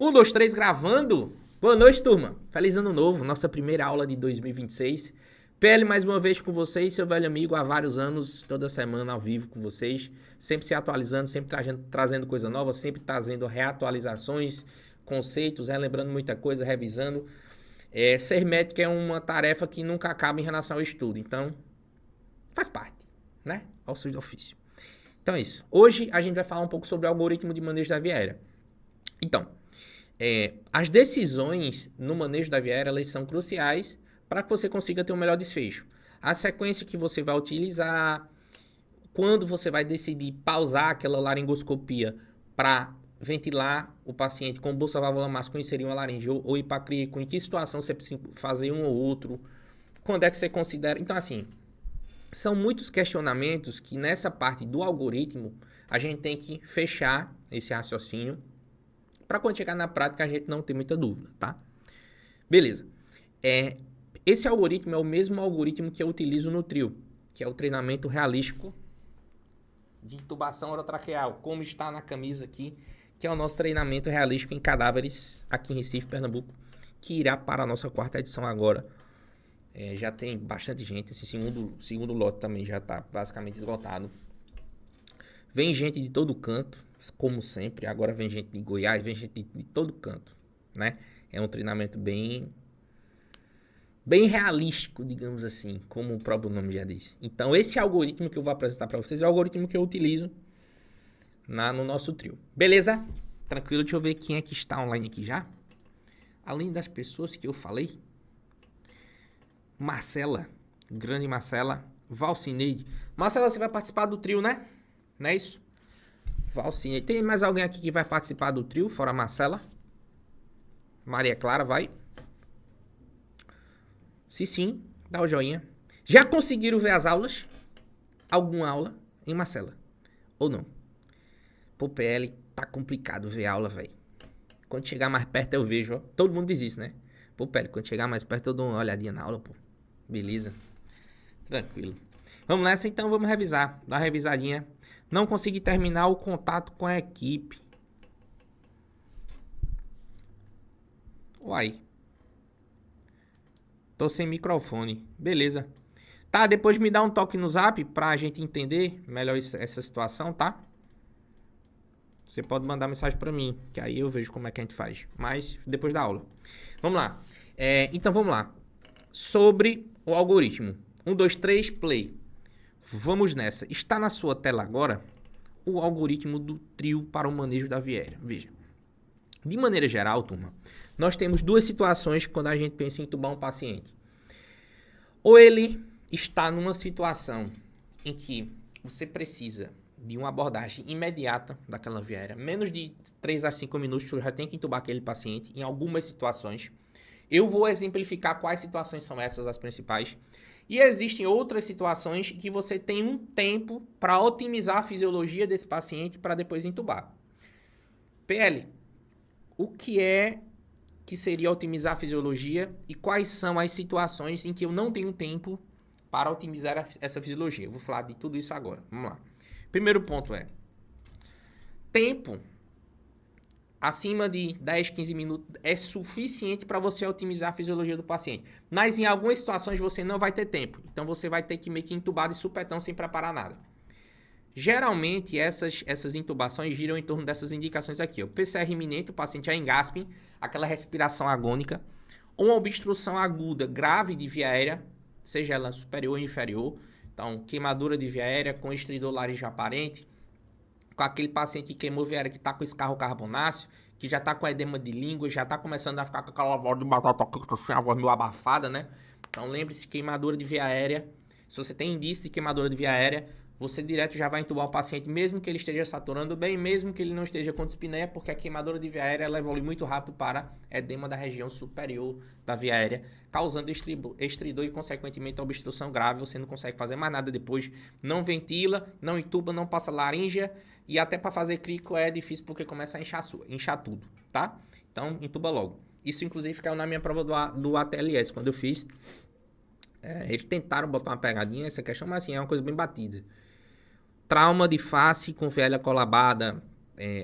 Um, dois, três, gravando. Boa noite, turma. Feliz ano novo, nossa primeira aula de 2026. PL mais uma vez com vocês, seu velho amigo, há vários anos, toda semana ao vivo com vocês, sempre se atualizando, sempre trazendo coisa nova, sempre trazendo reatualizações, conceitos, relembrando muita coisa, revisando. Ser médico é uma tarefa que nunca acaba em relação ao estudo, então faz parte, né? Ao seu ofício. Então é isso. Hoje a gente vai falar um pouco sobre o algoritmo de manejo da via aérea. Então, as decisões no manejo da via aérea, elas são cruciais para que você consiga ter um melhor desfecho. A sequência que você vai utilizar, quando você vai decidir pausar aquela laringoscopia para ventilar o paciente com bolsa válvula máxima, inserir uma laringe ou hipacríaco, em que situação você precisa fazer um ou outro, quando é que você considera... Então, assim, são muitos questionamentos que nessa parte do algoritmo a gente tem que fechar esse raciocínio para quando chegar na prática a gente não ter muita dúvida, tá? Beleza. Esse algoritmo é o mesmo algoritmo que eu utilizo no TRIO, que é o treinamento realístico de intubação orotraqueal, como está na camisa aqui, que é o nosso treinamento realístico em cadáveres aqui em Recife, Pernambuco, que irá para a nossa quarta edição agora. Já tem bastante gente, esse segundo lote também já está basicamente esgotado. Vem gente de todo canto, como sempre, agora vem gente de Goiás, vem gente de todo canto, né? É um treinamento bem realístico, digamos assim, como o próprio nome já diz. Então, esse algoritmo que eu vou apresentar para vocês é o algoritmo que eu utilizo no nosso TRIO. Beleza? Tranquilo, deixa eu ver quem é que está online aqui já. Além das pessoas que eu falei, Marcela, grande Marcela, Valcineide. Marcela, você vai participar do TRIO, né? Não é isso? Valcineide. Tem mais alguém aqui que vai participar do TRIO, fora a Marcela? Maria Clara, vai. Se sim, dá o joinha. Já conseguiram ver as aulas? Alguma aula em Marcela? Ou não? Pô, PL, tá complicado ver aula, velho. Quando chegar mais perto eu vejo, ó. Todo mundo diz isso, né? Pô, PL, quando chegar mais perto eu dou uma olhadinha na aula, pô. Beleza. Tranquilo. Vamos nessa então, vamos revisar. Dar uma revisadinha. Não consegui terminar o contato com a equipe. Uai. Tô sem microfone. Beleza. Tá, depois me dá um toque no zap pra gente entender melhor essa situação, tá? Você pode mandar mensagem pra mim, que aí eu vejo como é que a gente faz. Mas depois da aula. Vamos lá. Então vamos lá. Sobre o algoritmo. 1, 2, 3, play. Vamos nessa. Está na sua tela agora o algoritmo do TRIO para o manejo da via aérea. Veja. De maneira geral, turma, nós temos duas situações quando a gente pensa em intubar um paciente. Ou ele está numa situação em que você precisa de uma abordagem imediata daquela via aérea, menos de 3 a 5 minutos, você já tem que intubar aquele paciente em algumas situações. Eu vou exemplificar quais situações são essas, as principais. E existem outras situações que você tem um tempo para otimizar a fisiologia desse paciente para depois intubar. PL, o que seria otimizar a fisiologia e quais são as situações em que eu não tenho tempo para otimizar essa fisiologia? Eu vou falar de tudo isso agora. Vamos lá. Primeiro ponto é tempo acima de 10, 15 minutos é suficiente para você otimizar a fisiologia do paciente. Mas em algumas situações você não vai ter tempo. Então você vai ter que meio que intubar de supetão sem preparar nada. Geralmente essas intubações giram em torno dessas indicações aqui. O PCR iminente, o paciente já engaspe, aquela respiração agônica, ou uma obstrução aguda grave de via aérea, seja ela superior ou inferior. Então, queimadura de via aérea com estridor laríngeo aparente, com aquele paciente que queimou via aérea que está com escarro carbonáceo, que já está com edema de língua, já está começando a ficar com aquela voz de batata, a voz meio abafada, né? Então, lembre-se, queimadura de via aérea. Se você tem indício de queimadura de via aérea, você direto já vai intubar o paciente, mesmo que ele esteja saturando bem, mesmo que ele não esteja com dispneia, porque a queimadura de via aérea ela evolui muito rápido para edema da região superior da via aérea, causando estridor e, consequentemente, obstrução grave. Você não consegue fazer mais nada depois, não ventila, não intuba, não passa laríngea, e até para fazer crico é difícil porque começa a inchar tudo, tá? Então, intuba logo. Isso, inclusive, caiu na minha prova do ATLS, quando eu fiz. Eles tentaram botar uma pegadinha nessa questão, mas assim, é uma coisa bem batida. Trauma de face com velha colabada,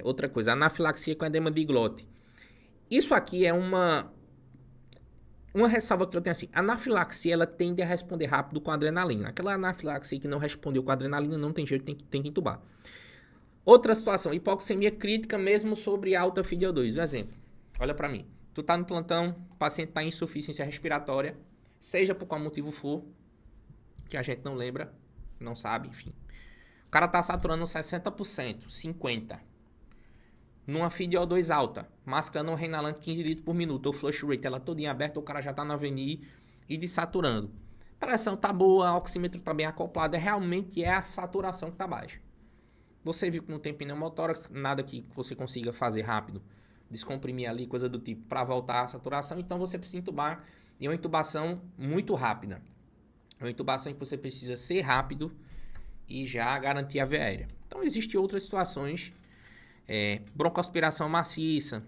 outra coisa, anafilaxia com edema biglote. Isso aqui é uma ressalva que eu tenho assim. A anafilaxia, ela tende a responder rápido com adrenalina. Aquela anafilaxia que não respondeu com adrenalina, não tem jeito, tem que entubar. Outra situação, hipoxemia crítica mesmo sobre alta FiO2. Um exemplo, olha pra mim. Tu tá no plantão, o paciente tá em insuficiência respiratória, seja por qual motivo for, que a gente não lembra, não sabe, enfim. O cara tá saturando 60%, 50%. Numa FiO2 alta, mascando um renalante 15 litros por minuto, ou flush rate, ela todinha aberta, o cara já tá na avenida e desaturando. Pressão tá boa, oxímetro tá bem acoplado, realmente é a saturação que tá baixa. Você viu que não tem pneumotórax, nada que você consiga fazer rápido, descomprimir ali, coisa do tipo, para voltar à saturação, então você precisa intubar, e é uma intubação muito rápida. É uma intubação que você precisa ser rápido e já garantir a via aérea. Então, existem outras situações, broncoaspiração maciça,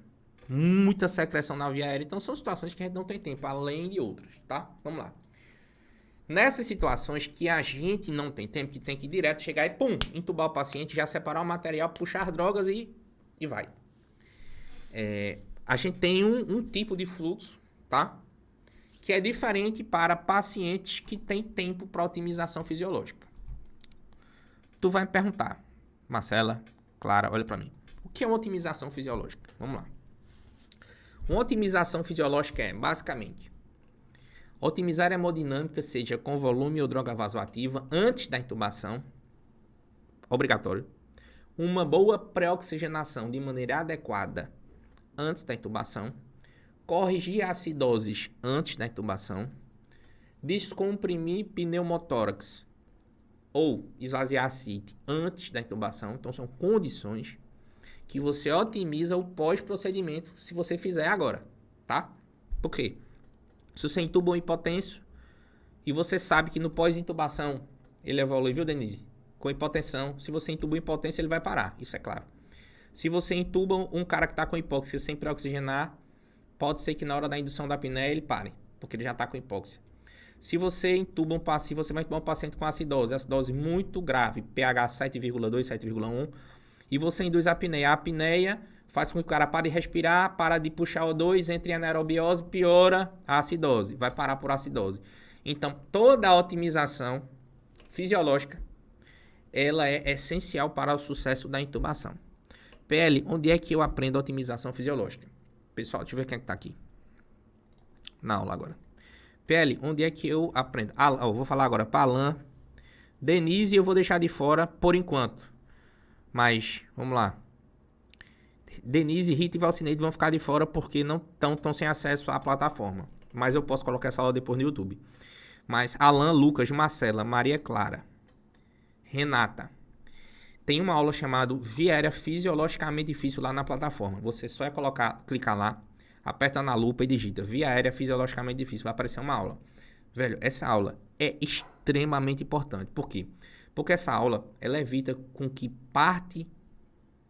muita secreção na via aérea, então são situações que a gente não tem tempo, além de outras, tá? Vamos lá. Nessas situações que a gente não tem tempo, que tem que ir direto, chegar e pum, entubar o paciente, já separar o material, puxar drogas e vai. A gente tem um tipo de fluxo, tá? Que é diferente para pacientes que têm tempo para otimização fisiológica. Tu vai me perguntar, Marcela, Clara, olha para mim. O que é uma otimização fisiológica? Vamos lá. Uma otimização fisiológica é, basicamente, otimizar a hemodinâmica, seja com volume ou droga vasoativa, antes da intubação, obrigatório. Uma boa pré-oxigenação de maneira adequada antes da intubação. Corrigir acidoses antes da intubação. Descomprimir pneumotórax ou esvaziar a CIT antes da intubação. Então, são condições que você otimiza o pós-procedimento se você fizer agora, tá? Por quê? Se você intuba um hipotenso e você sabe que no pós-intubação ele evolui, viu, Denise? Com hipotensão, se você intuba um hipotensão, ele vai parar, isso é claro. Se você intuba um cara que está com hipóxia sem pré-oxigenar, pode ser que na hora da indução da apneia ele pare, porque ele já está com hipóxia. Se você intuba você vai intubar um paciente com acidose muito grave, pH 7,2, 7,1, e você induz a apneia faz com que o cara pare de respirar, para de puxar O2, entre em anaerobiose, piora a acidose, vai parar por acidose. Então, toda a otimização fisiológica, ela é essencial para o sucesso da intubação. PL, onde é que eu aprendo a otimização fisiológica? Pessoal, deixa eu ver quem é que tá aqui na aula agora. PL, onde é que eu aprendo? Eu vou falar agora para Alan, Denise, eu vou deixar de fora por enquanto. Mas, vamos lá. Denise, Rita e Valcineide vão ficar de fora porque não estão sem acesso à plataforma. Mas eu posso colocar essa aula depois no YouTube. Mas Alan, Lucas, Marcela, Maria Clara, Renata. Tem uma aula chamada Via Aérea Fisiologicamente Difícil lá na plataforma. Você só é clicar lá, aperta na lupa e digita Via Aérea Fisiologicamente Difícil. Vai aparecer uma aula. Velho, essa aula é extremamente importante. Por quê? Porque essa aula, ela evita com que parte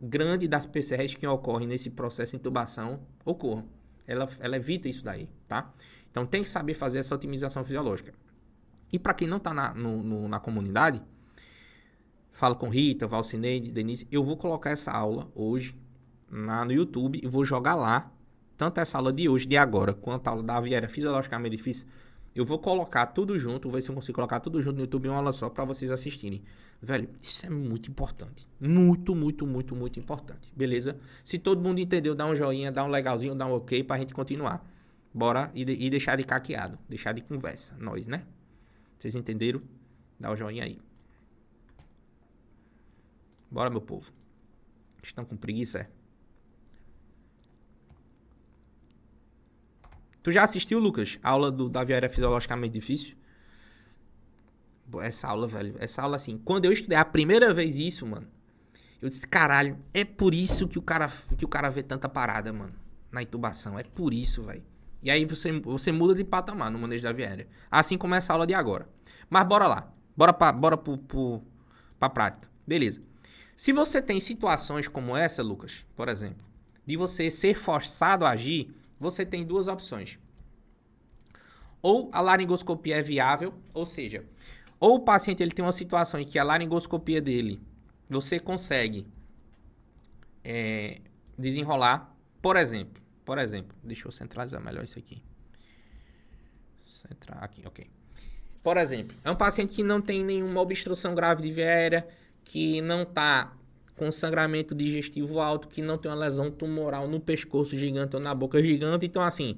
grande das PCRs que ocorrem nesse processo de intubação ocorram. Ela evita isso daí, tá? Então, tem que saber fazer essa otimização fisiológica. E para quem não está na comunidade, falo com Rita, Valcineide, Denise, eu vou colocar essa aula hoje no YouTube e vou jogar lá, tanto essa aula de hoje, de agora, quanto a aula da Via Aérea Fisiologicamente Difícil. Eu vou colocar tudo junto, vou ver se eu consigo colocar tudo junto no YouTube em uma aula só para vocês assistirem. Velho, isso é muito importante. Muito, muito, muito, muito importante. Beleza? Se todo mundo entendeu, dá um joinha, dá um legalzinho, dá um ok pra gente continuar. Bora e deixar de caqueado, deixar de conversa. Nós, né? Vocês entenderam? Dá o joinha aí. Bora, meu povo. Estão com preguiça, é? Tu já assistiu, Lucas, a aula da Via Aérea Fisiologicamente Difícil? Essa aula, velho, essa aula assim, quando eu estudei a primeira vez isso, mano, eu disse, caralho, é por isso que o cara vê tanta parada, mano, na intubação, é por isso, velho. E aí você muda de patamar no manejo da via aérea, assim como essa aula de agora. Mas bora lá, bora pra prática, beleza. Se você tem situações como essa, Lucas, por exemplo, de você ser forçado a agir, você tem duas opções. Ou a laringoscopia é viável, ou seja, ou o paciente ele tem uma situação em que a laringoscopia dele, você consegue desenrolar, por exemplo, Por exemplo, deixa eu centralizar melhor isso aqui. Centrar aqui, ok. Por exemplo, é um paciente que não tem nenhuma obstrução grave de via aérea, que não está com sangramento digestivo alto, que não tem uma lesão tumoral no pescoço gigante ou na boca gigante. Então, assim,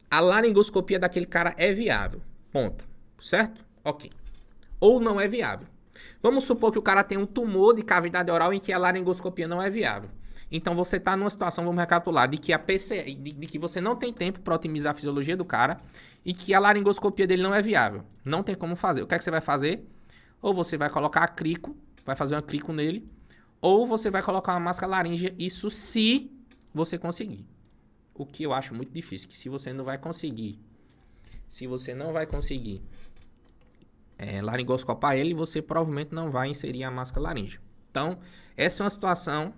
a laringoscopia daquele cara é viável. Ponto. Certo? Ok. Ou não é viável. Vamos supor que o cara tem um tumor de cavidade oral em que a laringoscopia não é viável. Então, você está numa situação, vamos recapitular, de que a PCI, de que você não tem tempo para otimizar a fisiologia do cara e que a laringoscopia dele não é viável. Não tem como fazer. O que é que você vai fazer? Ou você vai colocar a crico, vai fazer uma crico nele, ou você vai colocar uma máscara laríngea, isso se você conseguir. O que eu acho muito difícil, que se você não vai conseguir, laringoscopar ele, você provavelmente não vai inserir a máscara laríngea. Então, essa é uma situação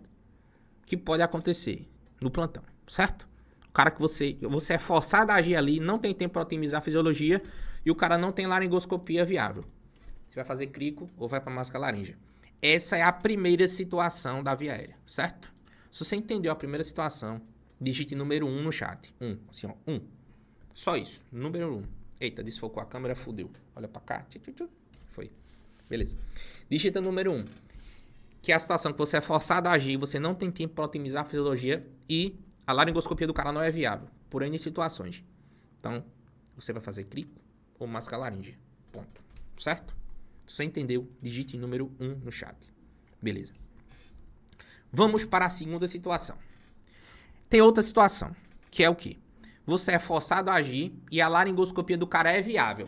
que pode acontecer no plantão, certo? O cara que você é forçado a agir ali, não tem tempo para otimizar a fisiologia e o cara não tem laringoscopia viável. Você vai fazer crico ou vai para máscara laríngea. Essa é a primeira situação da via aérea, certo? Se você entendeu a primeira situação, digite número 1 no chat. Assim, ó, 1. Só isso, número 1. Eita, desfocou a câmera, fudeu. Olha pra cá. Foi. Beleza. Digita número 1. Que é a situação que você é forçado a agir, você não tem tempo para otimizar a fisiologia e a laringoscopia do cara não é viável, por N situações. Então, você vai fazer crico ou máscara laríngea. Ponto. Certo? Se você entendeu, digite número 1 no chat. Beleza. Vamos para a segunda situação. Tem outra situação, que é o quê? Você é forçado a agir e a laringoscopia do cara é viável.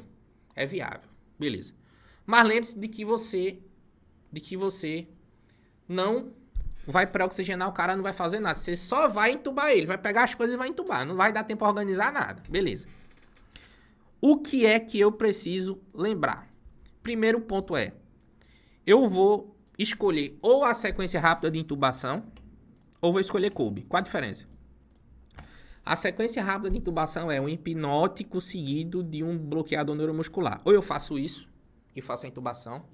É viável. Beleza. Mas lembre-se de que você não vai pré-oxigenar o cara, não vai fazer nada. Você só vai entubar ele, vai pegar as coisas e vai entubar. Não vai dar tempo para organizar nada. Beleza. O que é que eu preciso lembrar? Primeiro ponto é, eu vou escolher ou a sequência rápida de intubação, ou vou escolher Kolbe. Qual a diferença? A sequência rápida de intubação é um hipnótico seguido de um bloqueador neuromuscular. Ou eu faço isso, e faço a intubação,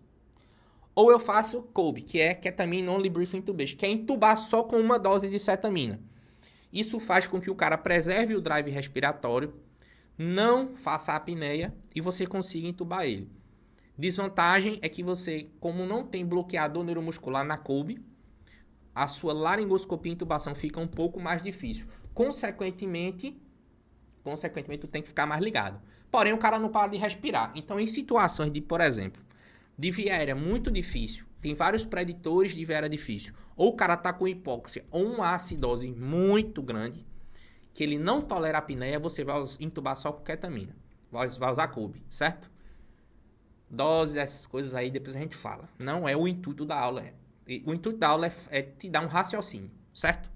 ou eu faço Kolbe, que é Ketamine Only Brief Intubation, que é intubar só com uma dose de cetamina. Isso faz com que o cara preserve o drive respiratório, não faça apneia e você consiga intubar ele. Desvantagem é que você, como não tem bloqueador neuromuscular na Kolbe, a sua laringoscopia e intubação fica um pouco mais difícil. Consequentemente, tu tem que ficar mais ligado. Porém, o cara não para de respirar. Então, em situações de, por exemplo, de via aérea muito difícil, tem vários preditores de via aérea difícil, ou o cara tá com hipóxia ou uma acidose muito grande, que ele não tolera a apneia, você vai intubar só com ketamina. Vai usar Kolbe, certo? Doses, essas coisas aí, depois a gente fala. Não é o intuito da aula. O intuito da aula é te dar um raciocínio, certo?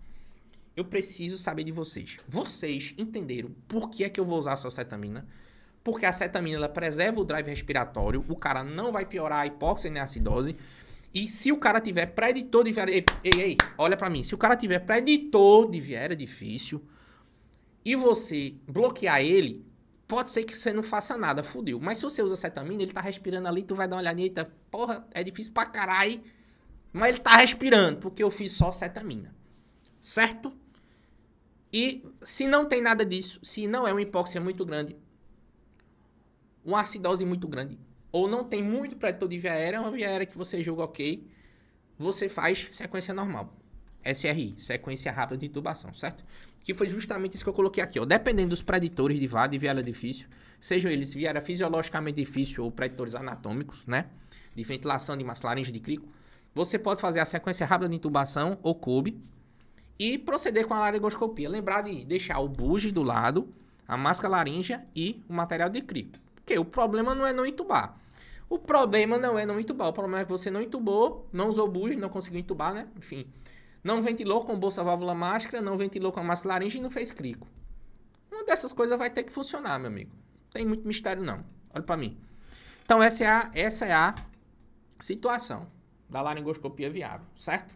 Eu preciso saber de vocês. Vocês entenderam por que é que eu vou usar a sua cetamina? Porque a cetamina, ela preserva o drive respiratório, o cara não vai piorar a hipóxia nem a acidose. E se o cara tiver preditor de viária... Ei, olha pra mim. Se o cara tiver preditor de viária difícil e você bloquear ele, pode ser que você não faça nada, fudeu. Mas se você usa cetamina, ele tá respirando ali, tu vai dar uma olhadinha e tá... Porra, é difícil pra caralho. Mas ele tá respirando, porque eu fiz só cetamina. Certo? E se não tem nada disso, se não é uma hipóxia muito grande, uma acidose muito grande, ou não tem muito preditor de via aérea, uma via aérea que você julga ok, você faz sequência normal. SRI, sequência rápida de intubação, certo? Que foi justamente isso que eu coloquei aqui, ó. Dependendo dos preditores de VAD e via aérea difícil, sejam eles via aérea fisiologicamente difícil ou preditores anatômicos, né? De ventilação, de massa laríngea, de crico, você pode fazer a sequência rápida de intubação ou Kolbe e proceder com a laringoscopia. Lembrar de deixar o buge do lado, a máscara laríngea e o material de crico. Porque o problema não é não intubar. O problema não é não intubar. O problema é que você não intubou, não usou buge, não conseguiu intubar, né? Enfim, não ventilou com bolsa válvula máscara, não ventilou com a máscara laríngea e não fez crico. Uma dessas coisas vai ter que funcionar, meu amigo. Não tem muito mistério, não. Olha pra mim. Então, essa é a situação da laringoscopia viável, certo?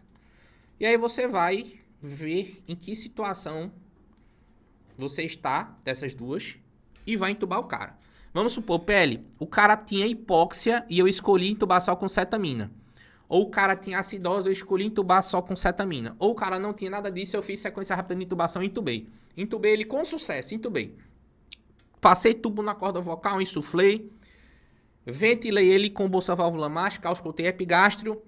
E aí você vai ver em que situação você está dessas duas e vai intubar o cara. Vamos supor, PL, o cara tinha hipóxia e eu escolhi intubar só com cetamina. Ou o cara tinha acidose, eu escolhi intubar só com cetamina. Ou o cara não tinha nada disso, eu fiz sequência rápida de intubação e intubei. Intubei ele com sucesso, intubei. Passei tubo na corda vocal, insuflei. Ventilei ele com bolsa válvula mágica, auscultei epigástrio,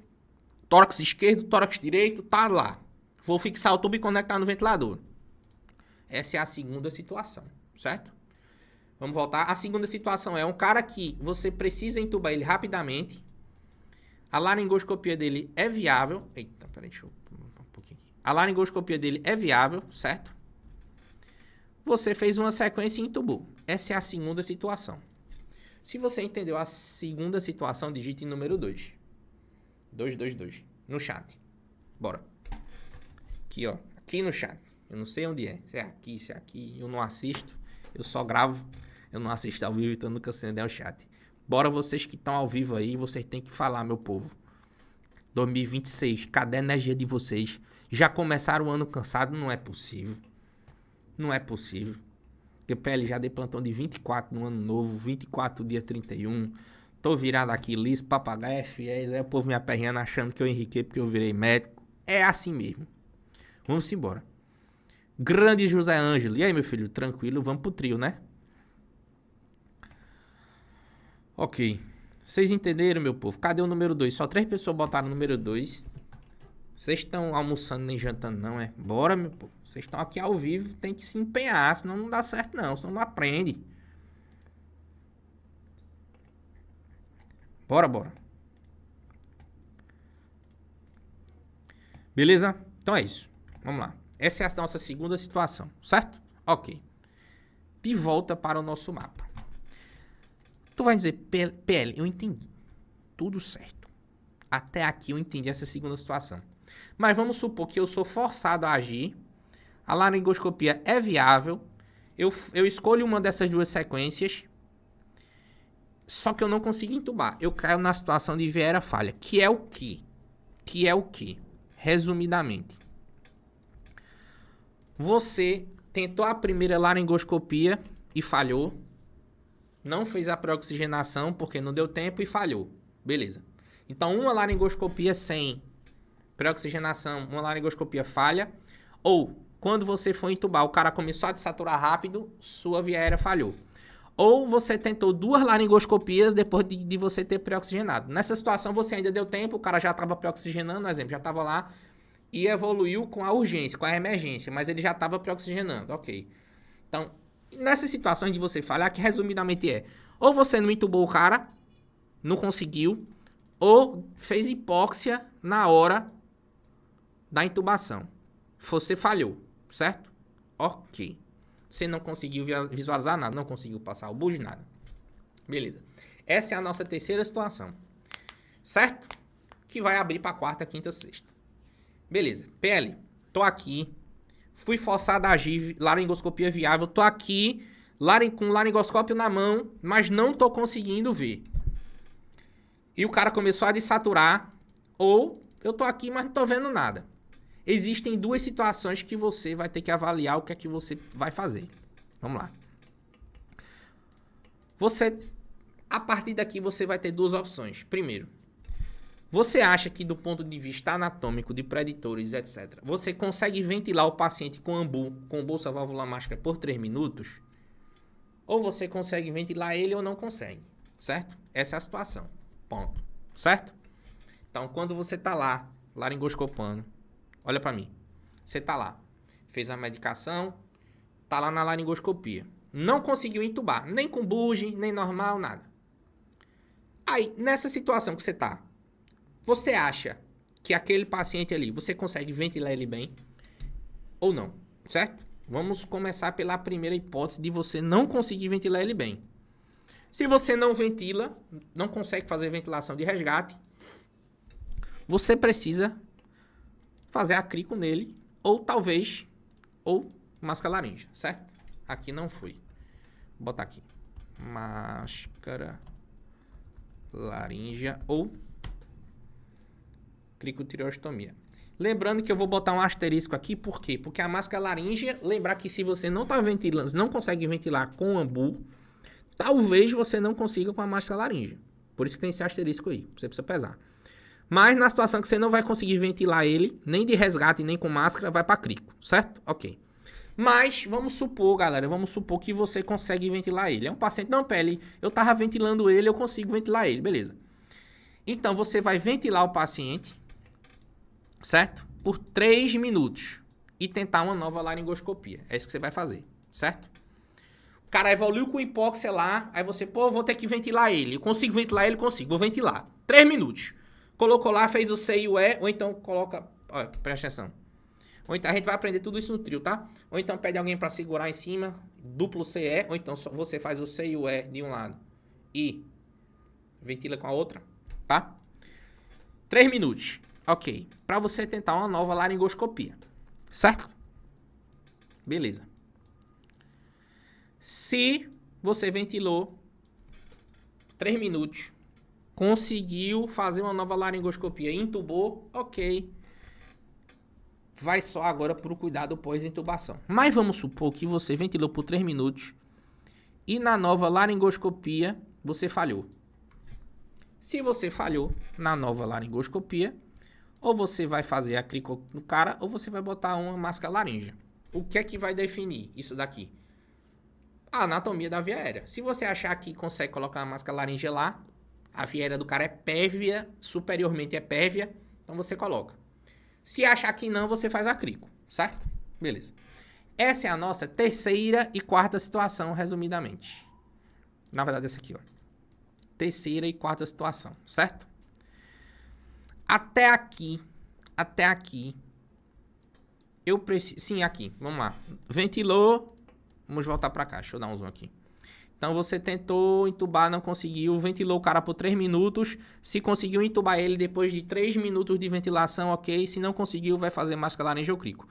tórax esquerdo, tórax direito, tá lá. Vou fixar o tubo e conectar no ventilador. Essa é a segunda situação, certo? Vamos voltar. A segunda situação é um cara que você precisa entubar ele rapidamente. A laringoscopia dele é viável. Eita, peraí, deixa eu um pouquinho aqui. A laringoscopia dele é viável, certo? Você fez uma sequência e entubou. Essa é a segunda situação. Se você entendeu a segunda situação, digite em número 2. 222 no chat. Bora. Aqui, ó. Aqui no chat. Eu não sei onde é. Se é aqui, se é aqui. Eu não assisto. Eu só gravo. Eu não assisto ao vivo, então nunca sei onde é o chat. Bora vocês que estão ao vivo aí. Vocês têm que falar, meu povo. 2026. Cadê a energia de vocês? Já começaram o ano cansado? Não é possível. Não é possível. Porque o PL já dei plantão de 24 no ano novo, 24 dia 31. Tô virado aqui, liso, papagaio, FIES. Aí o povo me aperreando achando que eu enriquei porque eu virei médico. É assim mesmo. Vamos embora. Grande José Ângelo. E aí, meu filho? Tranquilo? Vamos pro trio, né? Ok. Vocês entenderam, meu povo? Cadê o número 2? Só 3 pessoas botaram o número 2. Vocês estão almoçando nem jantando, não, é? Bora, meu povo. Vocês estão aqui ao vivo, tem que se empenhar, senão não dá certo, não. Senão não aprende. Bora, bora. Beleza? Então é isso. Vamos lá. Essa é a nossa segunda situação, certo? Ok. De volta para o nosso mapa. Tu vai dizer, PL, eu entendi. Tudo certo. Até aqui eu entendi essa segunda situação. Mas vamos supor que eu sou forçado a agir. A laringoscopia é viável. Eu escolho uma dessas duas sequências. Só que eu não consigo entubar. Eu caio na situação de viera falha. Que é o quê? Que é o quê? Resumidamente. Você tentou a primeira laringoscopia e falhou. Não fez a pré-oxigenação porque não deu tempo e falhou. Beleza. Então, uma laringoscopia sem pré-oxigenação, uma laringoscopia falha. Ou, quando você for entubar, o cara começou a desaturar rápido, sua via aérea falhou. Ou você tentou 2 laringoscopias depois de você ter pré-oxigenado. Nessa situação, você ainda deu tempo, o cara já estava pré-oxigenando, por exemplo, já estava lá e evoluiu com a urgência, com a emergência, mas ele já estava pré-oxigenando, ok. Então, nessas situações de você falhar, que resumidamente é, ou você não entubou o cara, não conseguiu, ou fez hipóxia na hora da intubação. Você falhou, certo? Ok. Você não conseguiu visualizar nada, não conseguiu passar o bujo, nada. Beleza. Essa é a nossa terceira situação. Certo? Que vai abrir para quarta, quinta, sexta. Beleza. PL, tô aqui. Fui forçado a agir, laringoscopia viável. Tô aqui com laringoscópio na mão, mas não tô conseguindo ver. E o cara começou a desaturar. Ou eu tô aqui, mas não tô vendo nada. Existem 2 situações que você vai ter que avaliar o que é que você vai fazer. Vamos lá. A partir daqui, você vai ter 2 opções. Primeiro, você acha que do ponto de vista anatômico, de preditores, etc., você consegue ventilar o paciente com ambu, com bolsa válvula mágica por 3 minutos? Ou você consegue ventilar ele ou não consegue, certo? Essa é a situação. Ponto. Certo? Então, quando você tá lá, laringoscopando, olha pra mim. Você tá lá, fez a medicação, tá lá na laringoscopia. Não conseguiu entubar, nem com buge, nem normal, nada. Aí, nessa situação que você tá, você acha que aquele paciente ali, você consegue ventilar ele bem ou não, certo? Vamos começar pela primeira hipótese de você não conseguir ventilar ele bem. Se você não ventila, não consegue fazer ventilação de resgate, você precisa fazer a crico nele, ou talvez, ou máscara laríngea, certo? Aqui não foi. Vou botar aqui. Máscara laríngea ou cricotireotomia. Lembrando que eu vou botar um asterisco aqui, por quê? Porque a máscara laríngea, lembrar que se você não tá ventilando, não consegue ventilar com ambu, talvez você não consiga com a máscara laríngea. Por isso que tem esse asterisco aí, você precisa pesar. Mas na situação que você não vai conseguir ventilar ele, nem de resgate, nem com máscara, vai para crico, certo? Ok. Mas vamos supor, galera, vamos supor que você consegue ventilar ele. É um paciente, não, pele, eu tava ventilando ele, eu consigo ventilar ele, beleza. Então você vai ventilar o paciente, certo? Por 3 minutos e tentar uma nova laringoscopia. É isso que você vai fazer, certo? O cara evoluiu com hipóxia lá, aí você, pô, vou ter que ventilar ele. Eu consigo ventilar ele? Consigo, vou ventilar. 3 minutos. Colocou lá, fez o C e o E, ou então coloca... Olha, presta atenção. Ou então a gente vai aprender tudo isso no trio, tá? Ou então pede alguém pra segurar em cima, duplo CE, ou então você faz o C e o E de um lado e ventila com a outra, tá? 3 minutos. Ok. Pra você tentar uma nova laringoscopia, certo? Beleza. Se você ventilou 3 minutos, conseguiu fazer uma nova laringoscopia, intubou, ok. Vai só agora para o cuidado pós-intubação. Mas vamos supor que você ventilou por 3 minutos e na nova laringoscopia você falhou. Se você falhou na nova laringoscopia, ou você vai fazer a crico no cara, ou você vai botar uma máscara laríngea. O que é que vai definir isso daqui? A anatomia da via aérea. Se você achar que consegue colocar uma máscara laríngea lá, a via aérea do cara é pérvia, superiormente é pérvia, então você coloca. Se achar que não, você faz a crico, certo? Beleza. Essa é a nossa terceira e quarta situação, resumidamente. Na verdade, essa aqui, ó. Terceira e quarta situação, certo? Até aqui, eu preciso... Sim, aqui, vamos lá. Ventilou, vamos voltar pra cá, deixa eu dar um zoom aqui. Então, você tentou entubar, não conseguiu, ventilou o cara por 3 minutos. Se conseguiu entubar ele depois de 3 minutos de ventilação, ok. Se não conseguiu, vai fazer máscara laríngea ou crico.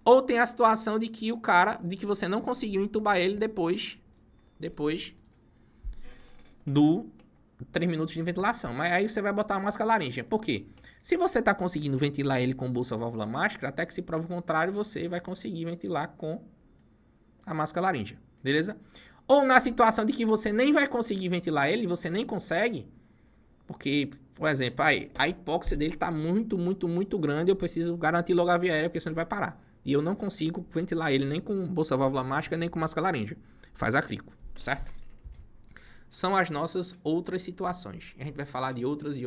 Ou tem a situação de que você não conseguiu entubar ele depois do 3 minutos de ventilação. Mas aí você vai botar a máscara laríngea. Por quê? Se você está conseguindo ventilar ele com bolsa válvula máscara, até que se prove o contrário, você vai conseguir ventilar com a máscara laríngea. Beleza? Ou na situação de que você nem vai conseguir ventilar ele, você nem consegue, porque, por exemplo, a hipóxia dele está muito grande, eu preciso garantir logo a via aérea, porque senão ele vai parar. E eu não consigo ventilar ele nem com bolsa válvula máscara, nem com máscara laríngea. Faz a crico, certo? São as nossas outras situações. A gente vai falar de outras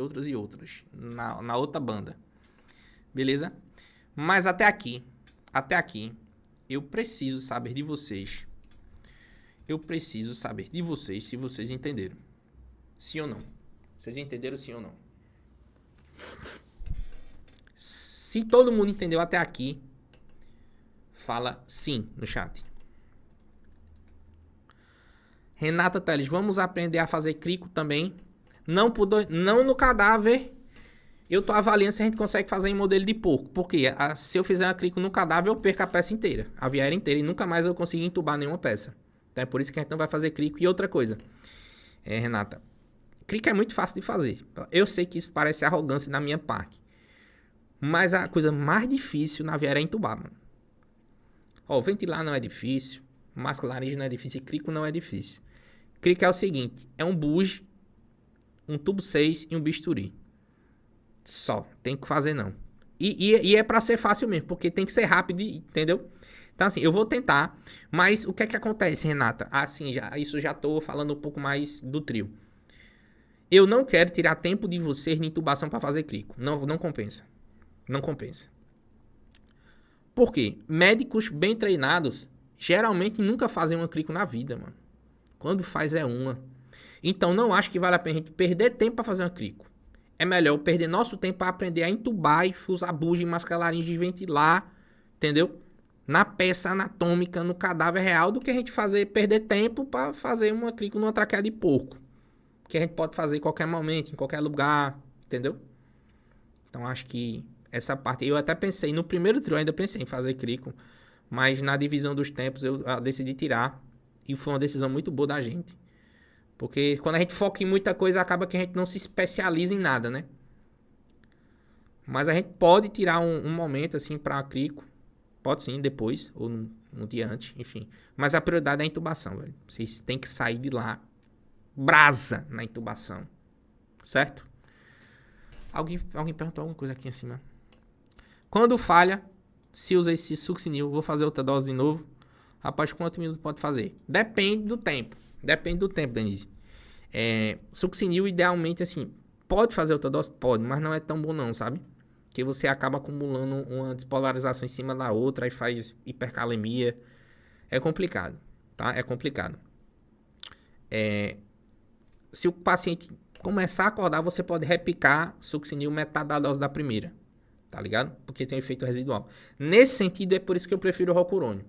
na outra banda. Beleza? Mas até aqui, eu preciso saber de vocês. Se vocês entenderam. Sim ou não? Vocês entenderam sim ou não? Se todo mundo entendeu até aqui, fala sim no chat. Renata Teles, vamos aprender a fazer crico também. Não no cadáver. Eu tô avaliando se a gente consegue fazer em modelo de porco. Porque se eu fizer uma crico no cadáver, eu perco a peça inteira. A via aérea inteira. E nunca mais eu consigo entubar nenhuma peça. Então é por isso que a gente não vai fazer crico. E outra coisa, Renata, crico é muito fácil de fazer. Eu sei que isso parece arrogância da minha parte. Mas a coisa mais difícil na via aérea é entubar, mano. Ó, ventilar não é difícil. Máscara laríngea não é difícil. E crico não é difícil. Crico é o seguinte, é um buge, um tubo 6 e um bisturi. Só, tem que fazer não. E é pra ser fácil mesmo, porque tem que ser rápido, entendeu? Então, assim, eu vou tentar, mas o que é que acontece, Renata? Assim, isso já tô falando um pouco mais do trio. Eu não quero tirar tempo de vocês na intubação para fazer crico. Não compensa. Não compensa. Por quê? Médicos bem treinados geralmente nunca fazem uma crico na vida, mano. Quando faz é uma. Então, não acho que vale a pena a gente perder tempo para fazer uma crico. É melhor perder nosso tempo para aprender a entubar e usar bugie, máscara laríngea e ventilar, entendeu? Na peça anatômica, no cadáver real, do que a gente perder tempo para fazer uma crico numa traqueia de porco. Que a gente pode fazer em qualquer momento, em qualquer lugar, entendeu? Então, acho que essa parte... Eu até pensei, no primeiro trio, ainda pensei em fazer crico, mas na divisão dos tempos eu decidi tirar. E foi uma decisão muito boa da gente. Porque quando a gente foca em muita coisa, acaba que a gente não se especializa em nada, né? Mas a gente pode tirar um momento, assim, pra crico. Pode sim, depois, ou no dia antes, enfim. Mas a prioridade é a intubação, velho. Vocês têm que sair de lá brasa na intubação. Certo? Alguém perguntou alguma coisa aqui em cima. Quando falha, se usa esse succinil, vou fazer outra dose de novo. Rapaz, quanto minuto pode fazer? Depende do tempo. Depende do tempo, Denise. Succinil, idealmente, assim, pode fazer outra dose? Pode, mas não é tão bom não, sabe? Que você acaba acumulando uma despolarização em cima da outra, aí faz hipercalemia. É complicado, tá? É complicado. Se o paciente começar a acordar, você pode repicar succinil metade da dose da primeira, tá ligado? Porque tem um efeito residual. Nesse sentido, é por isso que eu prefiro o Rocurônio.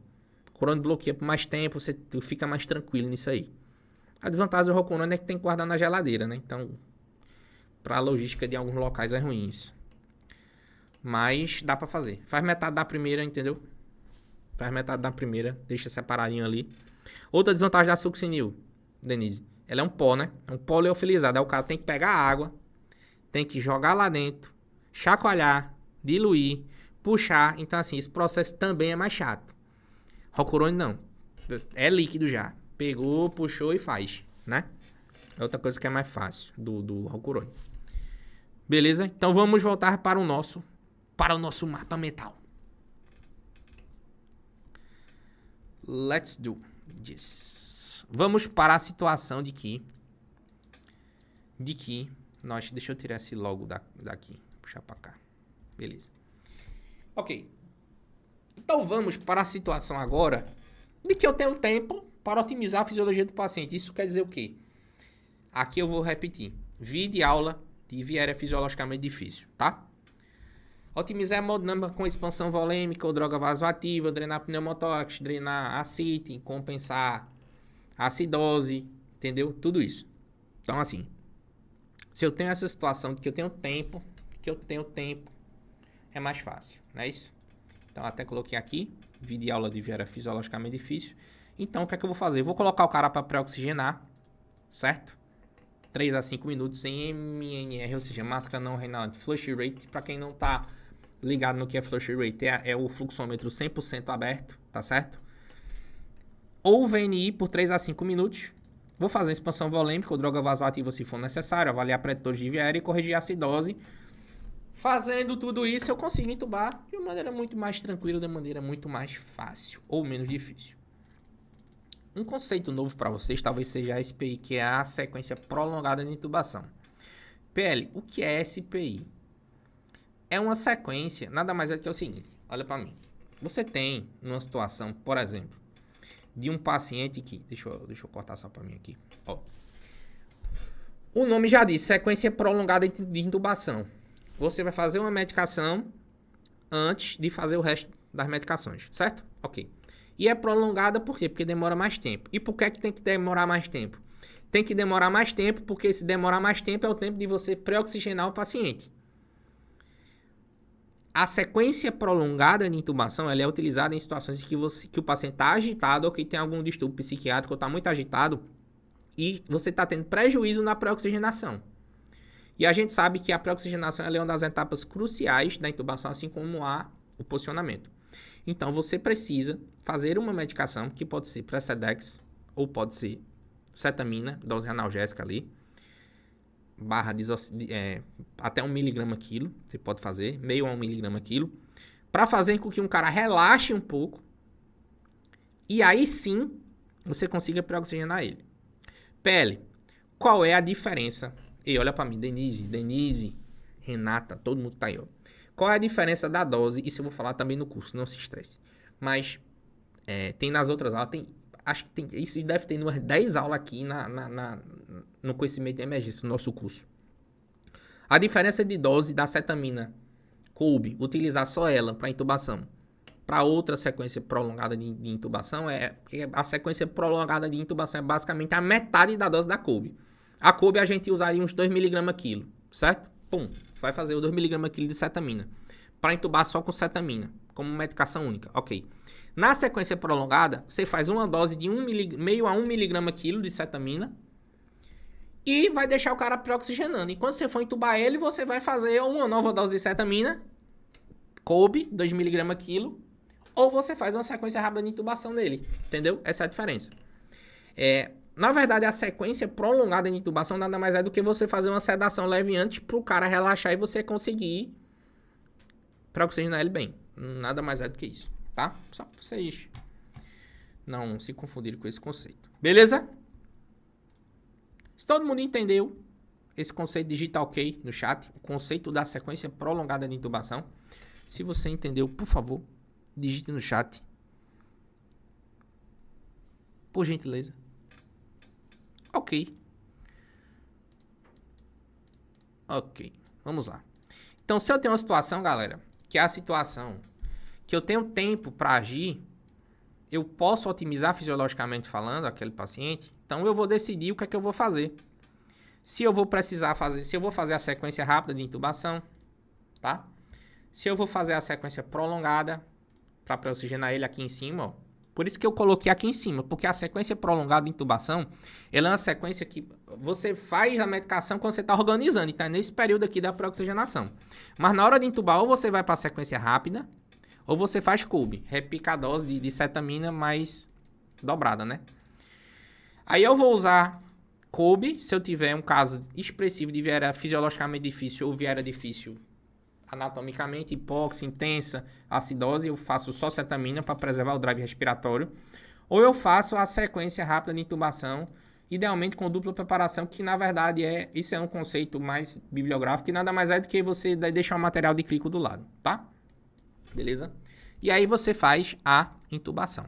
O Rocurônio bloqueia por mais tempo, você fica mais tranquilo nisso aí. A desvantagem do Rocurônio é que tem que guardar na geladeira, né? Então, pra logística de alguns locais é ruim isso. Mas dá pra fazer. Faz metade da primeira, entendeu? Faz metade da primeira, deixa separadinho ali. Outra desvantagem da succinil, Denise, ela é um pó, né? É um pó liofilizado. Aí o cara tem que pegar a água, tem que jogar lá dentro, chacoalhar, diluir, puxar. Então, assim, esse processo também é mais chato. Rocurônio não. É líquido já. Pegou, puxou e faz, né? É outra coisa que é mais fácil do Rocurônio. Beleza? Então vamos voltar para o nosso mapa mental. Let's do this. Vamos para a situação de que nós, deixa eu tirar esse logo daqui, puxar para cá. Beleza. Ok. Então vamos para a situação agora de que eu tenho tempo para otimizar a fisiologia do paciente. Isso quer dizer o quê? Aqui eu vou repetir. Vídeo aula de via aérea fisiologicamente difícil, tá? Otimizar a hemodinâmica com expansão volêmica ou droga vasoativa, drenar pneumotórax, drenar ascite, compensar a acidose, entendeu? Tudo isso. Então, assim, se eu tenho essa situação de que eu tenho tempo, é mais fácil, não é isso? Então, até coloquei aqui, vídeo aula de via aérea fisiologicamente difícil. Então, o que é que eu vou fazer? Eu vou colocar o cara para pré-oxigenar, certo? 3 a 5 minutos em MNR, ou seja, máscara não renal flush rate. Para quem não tá ligado no que é flush rate, é o fluxômetro 100% aberto, tá certo? Ou VNI por 3 a 5 minutos. Vou fazer expansão volêmica ou droga vasoativa se for necessário, avaliar preditores de via aérea e corrigir a acidose. Fazendo tudo isso, eu consigo entubar de uma maneira muito mais tranquila, de uma maneira muito mais fácil ou menos difícil. Um conceito novo para vocês talvez seja a SPI, que é a sequência prolongada de intubação. PL, o que é SPI? É uma sequência, nada mais é do que o seguinte, olha para mim. Você tem uma situação, por exemplo, de um paciente que... Deixa eu cortar só para mim aqui. Ó. O nome já diz, sequência prolongada de intubação. Você vai fazer uma medicação antes de fazer o resto das medicações, certo? Ok. E é prolongada por quê? Porque demora mais tempo. E por que tem que demorar mais tempo? Tem que demorar mais tempo, porque se demorar mais tempo é o tempo de você pré-oxigenar o paciente. A sequência prolongada de intubação ela é utilizada em situações em que o paciente está agitado ou que tem algum distúrbio psiquiátrico ou está muito agitado e você está tendo prejuízo na pré-oxigenação. E a gente sabe que a pré-oxigenação é uma das etapas cruciais da intubação, assim como o posicionamento. Então, você precisa fazer uma medicação que pode ser Precedex ou pode ser cetamina, dose analgésica ali, até 1 mg quilo, você pode fazer, meio a 1 mg quilo, para fazer com que um cara relaxe um pouco e aí sim você consiga pré-oxigenar ele. PL, qual é a diferença? E olha para mim, Denise, Renata, todo mundo tá aí, ó. Qual é a diferença da dose? Isso eu vou falar também no curso, não se estresse. Mas tem nas outras aulas, acho que tem, isso deve ter umas 10 aulas aqui no conhecimento de emergência, no nosso curso. A diferença de dose da cetamina COUB, utilizar só ela para intubação, para outra sequência prolongada de intubação, porque a sequência prolongada de intubação é basicamente a metade da dose da COUB. A COUB a gente usaria uns 2 mg quilo, certo? Pum, vai fazer o 2 mg quilo de cetamina. Para intubar só com cetamina, como medicação única. Ok. Na sequência prolongada, você faz uma dose de meio a 1 mg quilo de cetamina e vai deixar o cara pré-oxigenando. E quando você for intubar ele, você vai fazer uma nova dose de cetamina, COUB, 2 mg quilo, ou você faz uma sequência rápida de intubação dele. Entendeu? Essa é a diferença. Na verdade, a sequência prolongada de intubação nada mais é do que você fazer uma sedação leve antes pro cara relaxar e você conseguir pra oxigenar ele bem. Nada mais é do que isso, tá? Só pra vocês não se confundirem com esse conceito. Beleza? Se todo mundo entendeu esse conceito, digita OK no chat. O conceito da sequência prolongada de intubação. Se você entendeu, por favor, digite no chat. Por gentileza. Ok. Ok. Vamos lá. Então, se eu tenho uma situação, galera, que é a situação que eu tenho tempo para agir, eu posso otimizar fisiologicamente falando aquele paciente, então eu vou decidir o que é que eu vou fazer. Se eu vou precisar fazer, se eu vou fazer a sequência rápida de intubação, tá? Se eu vou fazer a sequência prolongada para oxigenar ele aqui em cima, ó. Por isso que eu coloquei aqui em cima, porque a sequência prolongada de intubação, ela é uma sequência que você faz a medicação quando você está organizando, então é nesse período aqui da pré-oxigenação. Mas na hora de intubar, ou você vai para a sequência rápida, ou você faz CUB, repica a dose de cetamina mais dobrada, né? Aí eu vou usar CUB, se eu tiver um caso expressivo de viera fisiologicamente difícil ou viera difícil anatomicamente, hipóxia intensa, acidose, eu faço só cetamina para preservar o drive respiratório. Ou eu faço a sequência rápida de intubação, idealmente com dupla preparação, que na verdade isso é um conceito mais bibliográfico, que nada mais é do que você deixar o material de clico do lado, tá? Beleza? E aí você faz a intubação.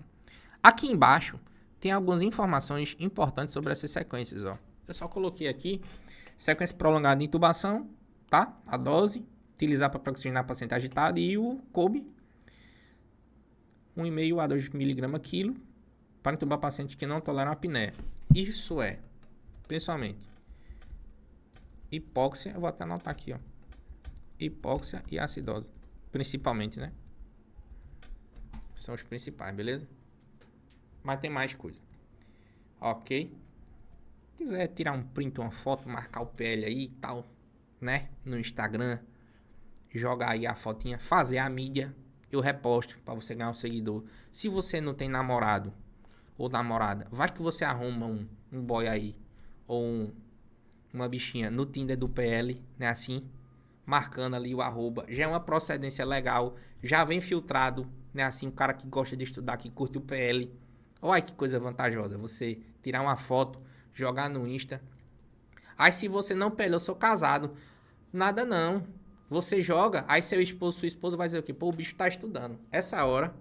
Aqui embaixo tem algumas informações importantes sobre essas sequências, ó. Eu só coloquei aqui, sequência prolongada de intubação, tá? A dose, utilizar para oxigenar paciente agitado e o COB, 1,5 a 2 mg quilo, para intubar paciente que não toleram apneia. Isso é, principalmente, hipóxia, eu vou até anotar aqui, ó. Hipóxia e acidose, principalmente, né? São os principais, beleza? Mas tem mais coisa. Ok. Se quiser tirar um print, uma foto, marcar o PL aí e tal, né? No Instagram, jogar aí a fotinha, fazer a mídia, eu reposto para você ganhar um seguidor. Se você não tem namorado ou namorada, vai que você arruma um boy aí, ou uma bichinha no Tinder do PL, né? Assim, marcando ali o arroba. Já é uma procedência legal, já vem filtrado, né? Assim, o cara que gosta de estudar, que curte o PL. Olha que coisa vantajosa, você tirar uma foto, jogar no Insta. Aí se você não pega, eu sou casado. Nada não. Você joga, aí seu esposo, sua esposa vai dizer o quê? Pô, o bicho tá estudando. Essa hora,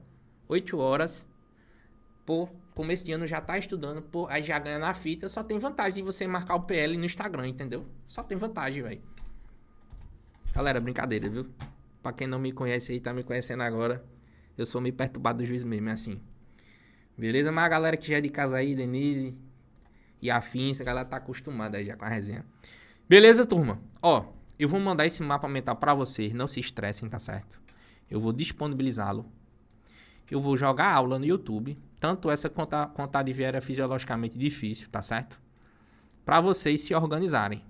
8 horas, pô, começo de ano já tá estudando, pô, aí já ganha na fita. Só tem vantagem de você marcar o PL no Instagram, entendeu? Só tem vantagem, velho. Galera, brincadeira, viu? Pra quem não me conhece aí, tá me conhecendo agora, eu sou meio perturbado do juiz mesmo, é assim. Beleza? Mas a galera que já é de casa aí, Denise e afins, a galera tá acostumada aí já com a resenha. Beleza, turma? Ó, eu vou mandar esse mapa mental pra vocês, não se estressem, tá certo? Eu vou disponibilizá-lo. Eu vou jogar aula no YouTube, tanto essa quanto a de viera fisiologicamente difícil, tá certo? Pra vocês se organizarem.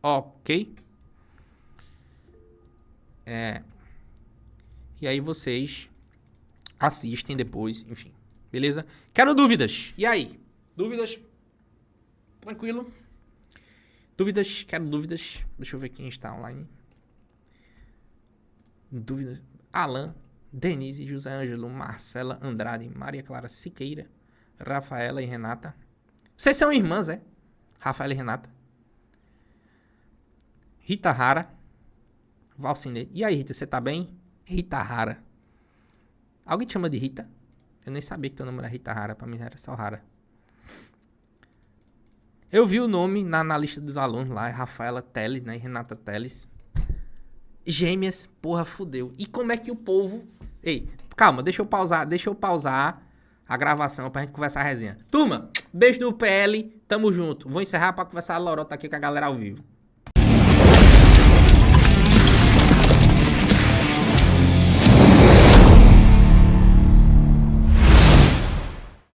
Ok? E aí vocês assistem depois, enfim. Beleza? Quero dúvidas. E aí? Dúvidas? Tranquilo? Dúvidas? Quero dúvidas. Deixa eu ver quem está online. Dúvidas? Alan, Denise, José Ângelo, Marcela, Andrade, Maria Clara Siqueira, Rafaela e Renata. Vocês são irmãs, é? Rafaela e Renata. Rita Rara. Valcine. E aí, Rita, você tá bem? Rita Rara. Alguém te chama de Rita? Eu nem sabia que teu nome era Rita Rara. Pra mim era só Rara. Eu vi o nome na lista dos alunos lá. Rafaela Teles, né? Renata Teles. Gêmeas. Porra, fudeu. E como é que o povo... Ei, calma. Deixa eu pausar a gravação pra gente conversar a resenha. Turma, beijo do PL. Tamo junto. Vou encerrar pra conversar a lorota aqui com a galera ao vivo.